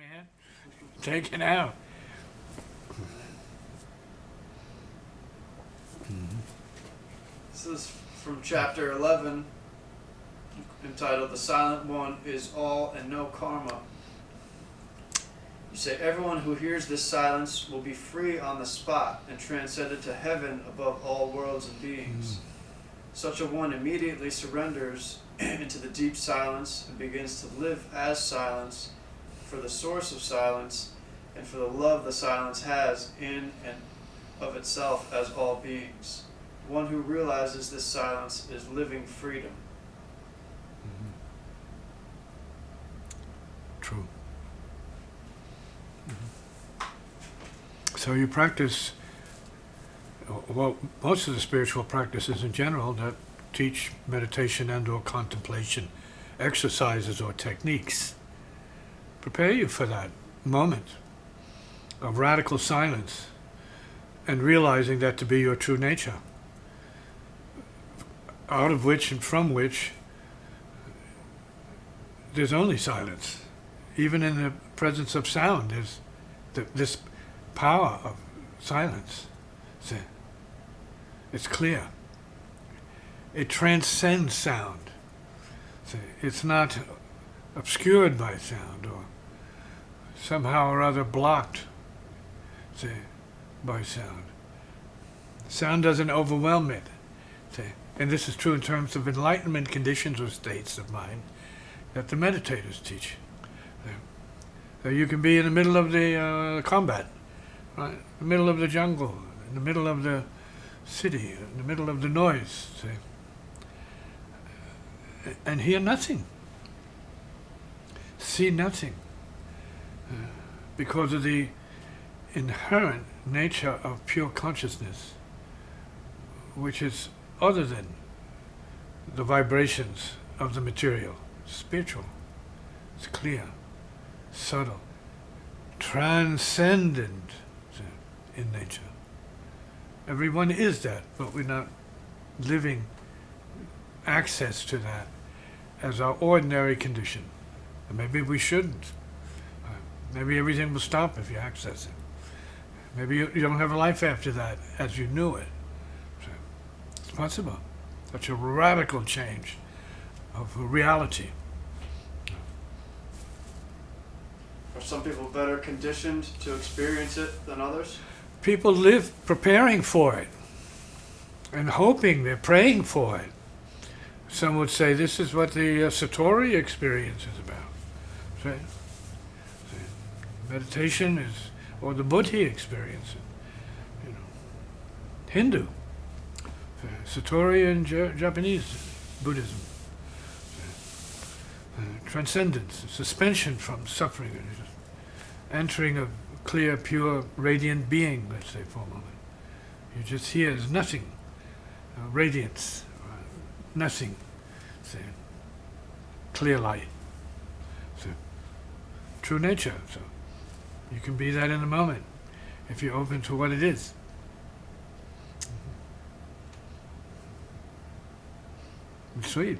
man. Take it out. This is from chapter 11, entitled "The Silent One is All and No Karma." You say, everyone who hears this silence will be free on the spot and transcended to heaven above all worlds and beings. Such a one immediately surrenders into the deep silence and begins to live as silence for the source of silence and for the love the silence has in and of itself as all beings. One who realizes this silence is living freedom. True. So you practice, well, most of the spiritual practices in general that teach meditation and or contemplation, exercises or techniques, prepare you for that moment of radical silence and realizing that to be your true nature, out of which and from which there's only silence. Even in the presence of sound, there's this power of silence. See? It's clear. It transcends sound. See? It's not obscured by sound or somehow or other blocked, see, by sound. Sound doesn't overwhelm it. See? And this is true in terms of enlightenment conditions or states of mind that the meditators teach. So you can be in the middle of the combat, right? In the middle of the jungle, in the middle of the city, in the middle of the noise, see? And hear nothing, see nothing, because of the inherent nature of pure consciousness, which is other than the vibrations of the material. It's spiritual, it's clear, subtle, transcendent in nature. Everyone is that, but we're not living access to that as our ordinary condition. And maybe we shouldn't. Maybe everything will stop if you access it. Maybe you don't have a life after that as you knew it. So it's possible. Such a radical change of reality. Are some people better conditioned to experience it than others? People live preparing for it and hoping, they're praying for it. Some would say this is what the Satori experience is about. See? Meditation is, or the Buddhi experience, you know. Hindu, Satori in Japanese Buddhism. Transcendence, suspension from suffering, just entering a clear, pure, radiant being, let's say, for a moment. You just hear there's nothing, radiance, nothing, say, clear light. So, true nature. So you can be that in a moment if you're open to what it is. It's sweet.